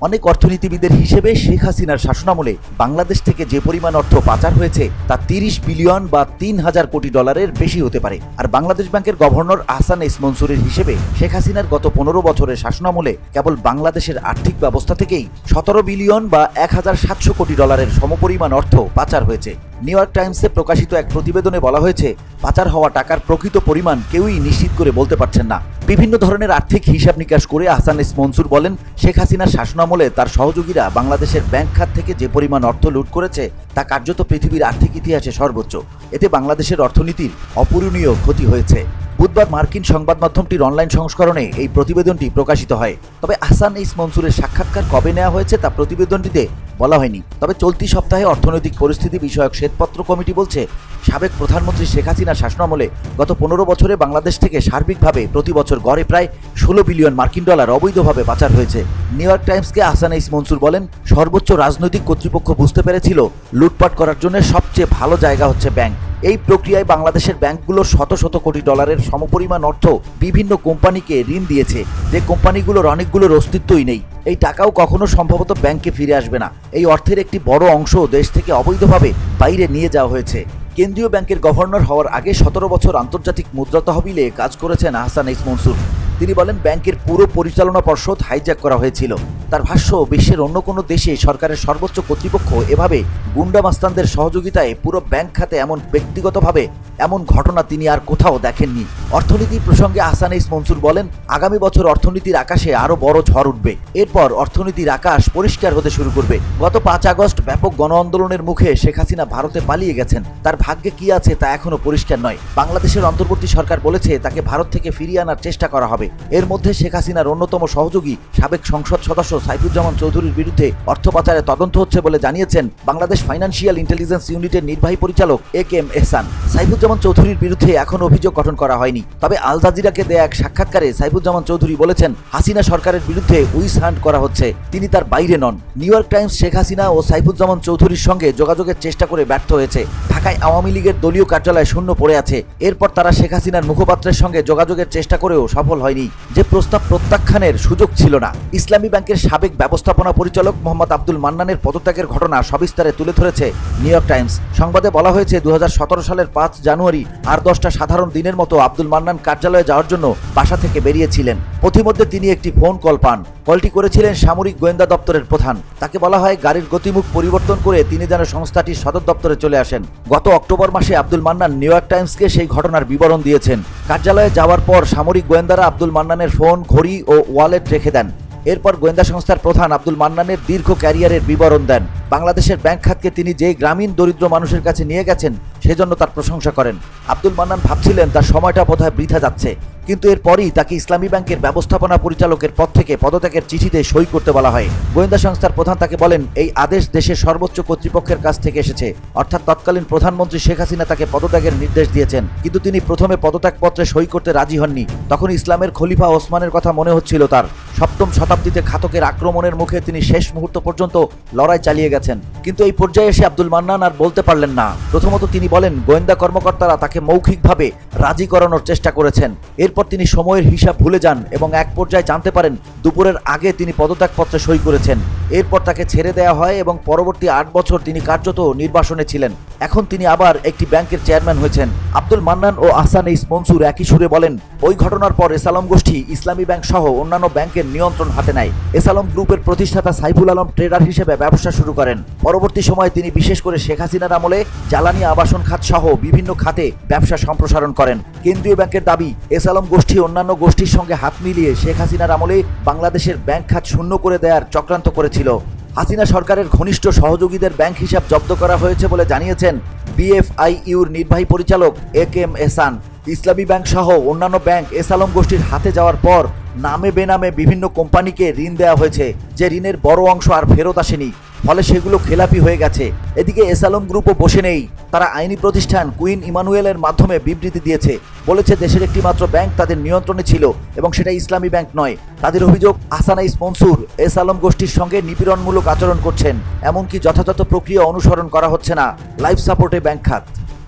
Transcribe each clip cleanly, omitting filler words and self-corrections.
অনেক অর্থনীতিবিদের হিসেবে শেখ হাসিনার শাসনামলে বাংলাদেশ থেকে যে পরিমাণ অর্থ পাচার হয়েছে তা ৩০ বিলিয়ন বা ৩,০০০ কোটি ডলারের বেশি হতে পারে। আর বাংলাদেশ ব্যাংকের গভর্নর আহসান এস মনসুরের হিসেবে শেখ হাসিনার গত ১৫ বছরের শাসনামলে কেবল বাংলাদেশের আর্থিক ব্যবস্থা থেকেই ১৭ বিলিয়ন বা ১,৭০০ কোটি ডলারের সমপরিমাণ অর্থ পাচার হয়েছে। নিউ ইয়র্ক টাইমসে প্রকাশিত এক প্রতিবেদনে বলা হয়েছে, পাচার হওয়া টাকার প্রকৃত পরিমাণ কেউই নিশ্চিত করে বলতে পারছেন না। বিভিন্ন ধরনের আর্থিক হিসাব নিকাশ করে আহসান এস মনসুর বলেন, শেখ হাসিনার শাসনামলে তার সহযোগীরা বাংলাদেশের ব্যাংক খাত থেকে যে পরিমাণ অর্থ লুট করেছে তা কার্যত পৃথিবীর আর্থিক ইতিহাসে সর্বোচ্চ। এতে বাংলাদেশের অর্থনীতির অপূরণীয় ক্ষতি হয়েছে। বুধবার মার্কিন সংবাদ মাধ্যমটির অনলাইন সংস্করণে এই প্রতিবেদনটি প্রকাশিত হয়। তবে আহসান এস মনসুরের সাক্ষাৎকার কবে নেওয়া হয়েছে তা প্রতিবেদনটিতে বলা হয়নি। তবে চলতি সপ্তাহে অর্থনৈতিক পরিস্থিতি বিষয়ক শ্বেতপত্র কমিটি বলছে, সাবেক প্রধানমন্ত্রী শেখ হাসিনার শাসনামলে গত ১৫ বছরে বাংলাদেশ থেকে সার্বিকভাবে প্রতি বছর গড়ে প্রায় ১৬ বিলিয়ন মার্কিন ডলার অবৈধভাবে পাচার হয়েছে। নিউ ইয়র্ক টাইমসকে আহসান এস মনসুর বলেন, সর্বোচ্চ রাজনৈতিক কর্তৃপক্ষ বুঝতে পেরেছিল লুটপাট করার জন্য সবচেয়ে ভালো জায়গা হচ্ছে ব্যাংক। এই প্রক্রিয়ায় বাংলাদেশের ব্যাংকগুলোর শত শত কোটি ডলারের সমপরিমাণ অর্থ বিভিন্ন কোম্পানিকে ঋণ দিয়েছে, যে কোম্পানিগুলোর অনেকগুলোর অস্তিত্বই নেই। এই টাকাও কখনো সম্ভবত ব্যাংকে ফিরে আসবে না। এই অর্থের একটি বড় অংশ দেশ থেকে অবৈধভাবে বাইরে নিয়ে যাওয়া হয়েছে। কেন্দ্রীয় ব্যাংকের গভর্নর হওয়ার আগে ১৭ বছর আন্তর্জাতিক মুদ্রা তহবিলে কাজ করেছেন আহসান এস মনসুর। তিনি বলেন, ব্যাংকের পুরো পরিচালনা পর্ষদ হাইজ্যাক করা হয়েছিল। তার ভাষ্য, বিশ্বের অন্য কোনো দেশে সরকারের সর্বোচ্চ কর্তৃপক্ষ এভাবে গুন্ডা মাস্তানদের সহযোগিতায় পুরো ব্যাংক খাতে এমন ব্যক্তিগতভাবে এমন ঘটনা তিনি আর কোথাও দেখেননি। অর্থনীতির প্রসঙ্গে আহসান এস মনসুর বলেন, আগামী বছর অর্থনীতির আকাশে আরও বড় ঝড় উঠবে। এরপর অর্থনীতির আকাশ পরিষ্কার হতে শুরু করবে। গত ৫ আগস্ট ব্যাপক গণ আন্দোলনের মুখে শেখ হাসিনা ভারতে পালিয়ে গেছেন। তার ভাগ্যে কি আছে তা এখনো পরিষ্কার নয়। বাংলাদেশের অন্তর্বর্তী সরকার বলেছে তাকে ভারত থেকে ফিরিয়ে আনার চেষ্টা করা হবে। এর মধ্যে শেখ হাসিনার অন্যতম সহযোগী সাবেক সংসদ সদস্য সাইফুজ্জামান চৌধুরীর বিরুদ্ধে অর্থ পাচারে তদন্ত হচ্ছে বলে জানিয়েছেন বাংলাদেশ ফাইন্যান্সিয়াল ইন্টেলিজেন্স ইউনিটের নির্বাহী পরিচালক এ.কে.এম. এহসান। সাইফুজ্জামান চৌধুরীর বিরুদ্ধে এখন অভিযোগ গঠন করা হয়নি। তবে আল জাজিরাকে দেয়া এক সাক্ষাৎকারে সাইফুজ্জামান চৌধুরী বলেছেন, হাসিনা সরকারের বিরুদ্ধে উইস হান্ট করা হচ্ছে, তিনি তার বাইরে নন। New York Times Sheikh Hasina ও সাইফুজ্জামান চৌধুরীর সঙ্গে যোগাযোগের চেষ্টা করে ব্যর্থ হয়েছে। ঢাকায় আওয়ামী লীগের দলীয় কার্যালয় শূন্য পড়ে আছে। এরপর তারা শেখ হাসিনার মুখপাত্রের সঙ্গে যোগাযোগের চেষ্টা করেও সফল হয়নি। যে প্রস্তাব প্রত্যাখ্যানের সুযোগ ছিল না। ইসলামী ব্যাংকের সাবেক ব্যবস্থাপনা পরিচালক মোহাম্মদ আব্দুল মান্নানের পদত্যাগের ঘটনা সবিস্তারে তুলে ধরেছে নিউ ইয়র্ক টাইমস। সংবাদে বলা হয়েছে, ২০১৭ সালের ৫ জানুয়ারি আর ১০টা সাধারণ দিনের মতো আব্দুল মান্নান কার্যালয়ে যাওয়ার জন্য বাসা থেকে বেরিয়েছিলেন। পথিমধ্যে তিনি একটি ফোন কল পান। কলটি করেছিলেন সামরিক গোয়েন্দা দপ্তরের প্রধান। তাকে বলা হয় গাড়ির গতিমুখ পরিবর্তন করে তিনি যেন সংস্থাটির সদর দপ্তরে চলে আসেন। গত অক্টোবর মাসে আব্দুল মান্নান নিউ ইয়র্ক টাইমসকে সেই ঘটনার বিবরণ দিয়েছেন। কার্যালয়ে যাওয়ার পর সামরিক গোয়েন্দারা আব্দুল মান্নানের ফোন, ঘড়ি ও ওয়ালেট রেখে দেন। এরপর গোয়েন্দা সংস্থার প্রধান আব্দুল মান্নানের দীর্ঘ ক্যারিয়ারের বিবরণ দেন। বাংলাদেশের ব্যাংক খাতকে তিনি যে গ্রামীণ দরিদ্র মানুষের কাছে নিয়ে গেছেন সেজন্য তার প্রশংসা করেন। আব্দুল মান্নান ভাবছিলেন তার সময়টা বোধহয় বৃথা যাচ্ছে, কিন্তু এরপরই তাকে ইসলামী ব্যাংকের ব্যবস্থাপনা পরিচালকের পদ থেকে পদত্যাগের চিঠিতে সই করতে বলা হয়। গোয়েন্দা সংস্থার প্রধান তাকে বলেন, এই আদেশ দেশের সর্বোচ্চ কর্তৃপক্ষের কাছ থেকে এসেছে, অর্থাৎ তৎকালীন প্রধানমন্ত্রী শেখ হাসিনা তাকে পদত্যাগের নির্দেশ দিয়েছেন। কিন্তু তিনি প্রথমে পদত্যাগপত্রে সই করতে রাজি হননি। তখন ইসলামের খলিফা ওসমানের কথা মনে হচ্ছিল তার। ৭ম শতাব্দীতে ঘাতকের আক্রমণের মুখে তিনি শেষ মুহূর্ত পর্যন্ত লড়াই চালিয়ে গেছেন। কিন্তু এই পর্যায়ে এসে আব্দুল মান্নান আর বলতে পারলেন না। প্রথমত তিনি বলেন, গোয়েন্দা কর্মকর্তারা তাকে মৌখিকভাবে রাজি করানোর চেষ্টা করেছেন। এরপর তিনি সময়ের হিসাব ভুলে যান এবং এক পর্যায়ে জানতে পারেন দুপুরের আগে তিনি পদত্যাগপত্রে সই করেছেন। এরপর তাকে ছেড়ে দেওয়া হয় এবং পরবর্তী ৮ বছর তিনি কার্যত নির্বাসনে ছিলেন। এখন তিনি আবার একটি ব্যাংকের চেয়ারম্যান হয়েছেন। আব্দুল মান্নান ও আহসান এস মনসুর একই সুরে বলেন, ওই ঘটনার পর এসালম গোষ্ঠী ইসলামী ব্যাংক সহ অন্যান্য ব্যাংকের নিয়ন্ত্রণ হাতে নেয়। এসালম গ্রুপের প্রতিষ্ঠাতা সাইফুল আলম ট্রেডার হিসেবে ব্যবসা শুরু করেন। পরবর্তী সময়ে তিনি বিশেষ করে শেখ হাসিনার আমলে জ্বালানি, আবাসন খাত সহ বিভিন্ন খাতে ব্যবসা সম্প্রসারণ করেন। কেন্দ্রীয় ব্যাংকের দাবি, এসালম গোষ্ঠী অন্যান্য গোষ্ঠীর সঙ্গে হাত মিলিয়ে শেখ হাসিনার আমলে বাংলাদেশের ব্যাংক খাত শূন্য করে দেওয়ার চক্রান্ত করেছিল। হাসিনা সরকারের ঘনিষ্ঠ সহযোগীদের ব্যাংক হিসাব জব্দ করা হয়েছে বলে জানিয়েছেন বিএফআইইউর নির্বাহী পরিচালক এ.কে.এম. এহসান। ইসলামী ব্যাংক সহ অন্যান্য ব্যাংক এসালম গোষ্ঠীর হাতে যাওয়ার পর নামে বেনামে বিভিন্ন কোম্পানিকে ঋণ দেওয়া হয়েছে, যে ঋণের বড় অংশ আর ফেরত আসেনি। ফলে সেগুলো খেলাপি হয়ে গেছে। এদিকে এসালম গ্রুপও বসে নেই। তারা আইনি প্রতিষ্ঠান কুইন ইমানুয়েলের মাধ্যমে বিবৃতি দিয়েছে, বলেছে দেশের একটি মাত্র ব্যাংক তাদের নিয়ন্ত্রণে ছিল এবং সেটা ইসলামী ব্যাংক নয়। তাদের অভিযোগ, আহসান এস মনসুর এসালম গোষ্ঠীর সঙ্গে নিপীড়নমূলক আচরণ করছেন, এমনকি যথাযথ প্রক্রিয়া অনুসরণ করা হচ্ছে না লাইফ সাপোর্টে ব্যাংক খাত।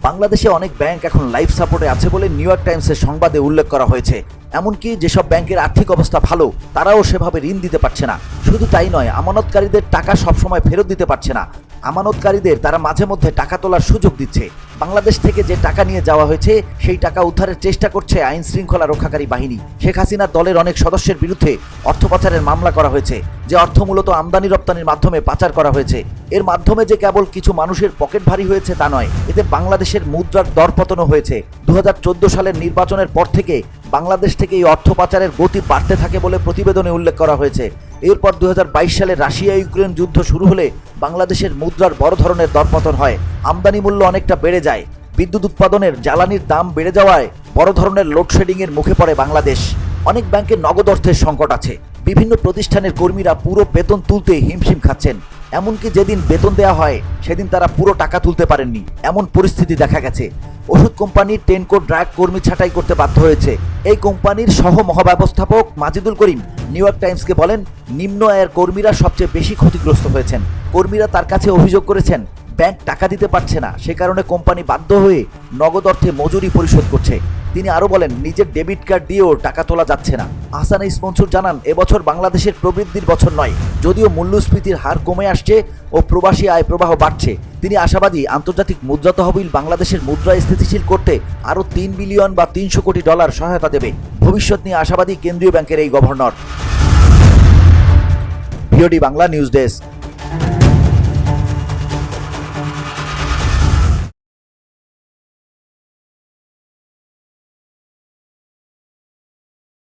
বাংলাদেশে অনেক ব্যাংক এখন লাইফ সাপোর্টে আছে বলে নিউ ইয়র্ক টাইমসের সংবাদে উল্লেখ করা হয়েছে। এমনকি যেসব ব্যাংকের আর্থিক অবস্থা ভালো তারাও সেভাবে ঋণ দিতে পারছে না। শুধু তাই নয়, আমানতকারীদের টাকা সবসময় ফেরত দিতে পারছে না। আমানতকারীদের তারা মাঝে মধ্যে টাকা তোলার সুযোগ দিচ্ছে। বাংলাদেশ থেকে যে টাকা নিয়ে যাওয়া হয়েছে সেই টাকা উদ্ধারের চেষ্টা করছে আইন শৃঙ্খলা রক্ষাকারী বাহিনী। শেখ হাসিনার দলের অনেক সদস্যের বিরুদ্ধে অর্থ পাচারের মামলা করা হয়েছে, যে অর্থ মূলত আমদানি রপ্তানির মাধ্যমে পাচার করা হয়েছে। এর মাধ্যমে যে কেবল কিছু মানুষের পকেট ভারী হয়েছে তা নয়, এতে বাংলাদেশের মুদ্রার দরপতনও হয়েছে। 2014 সালের নির্বাচনের পর থেকে বাংলাদেশ থেকে এই অর্থ পাচারের গতি বাড়তে থাকে বলে প্রতিবেদনে উল্লেখ করা হয়েছে। এরপর 2022 সালে রাশিয়া ইউক্রেন যুদ্ধ শুরু হলে বাংলাদেশের মুদ্রার বড় ধরনের দরপতন হয়। আমদানি মূল্য অনেকটা বেড়ে যায়। বিদ্যুৎ উৎপাদনের জ্বালানির দাম বেড়ে যাওয়ায় বড় ধরনের লোডশেডিংয়ের মুখে পড়ে বাংলাদেশ। অনেক ব্যাংকের নগদ অর্থের সংকট আছে। বিভিন্ন প্রতিষ্ঠানের কর্মীরা পুরো বেতন তুলতে হিমশিম খাচ্ছেন। এমনকি যেদিন বেতন দেওয়া হয় সেদিন তারা পুরো টাকা তুলতে পারেননি, এমন পরিস্থিতি দেখা গেছে। ওষুধ কোম্পানির টেনকো ড্রাগ কর্মী ছাঁটাই করতে বাধ্য হয়েছে। এই কোম্পানির সহ মহাব্যবস্থাপক মাজিদুল করিম নিউ ইয়র্ক টাইমসকে বলেন, নিম্ন আয়ের কর্মীরা সবচেয়ে বেশি ক্ষতিগ্রস্ত হয়েছেন। কর্মীরা তার কাছে অভিযোগ করেছেন ব্যাংক টাকা দিতে পারছে না, সে কারণে কোম্পানি বাধ্য হয়ে নগদ অর্থে মজুরি পরিশোধ করছে। তিনি আরও বলেন, নিজের ডেবিট কার্ড দিয়েও টাকা তোলা যাচ্ছে না। আহসান ইস মনসুর জানান, এবছর বাংলাদেশের প্রবৃদ্ধির বছর নয়, যদিও মূল্যস্ফীতির হার কমে আসছে ও প্রবাসী আয় প্রবাহ বাড়ছে। তিনি আশাবাদী আন্তর্জাতিক মুদ্রা তহবিল বাংলাদেশের মুদ্রা স্থিতিশীল করতে আরও 3 বিলিয়ন বা 300 কোটি ডলার সহায়তা দেবে। ভবিষ্যৎ নিয়ে আশাবাদী কেন্দ্রীয় ব্যাংকের এই governor. VOD Bangla news desk.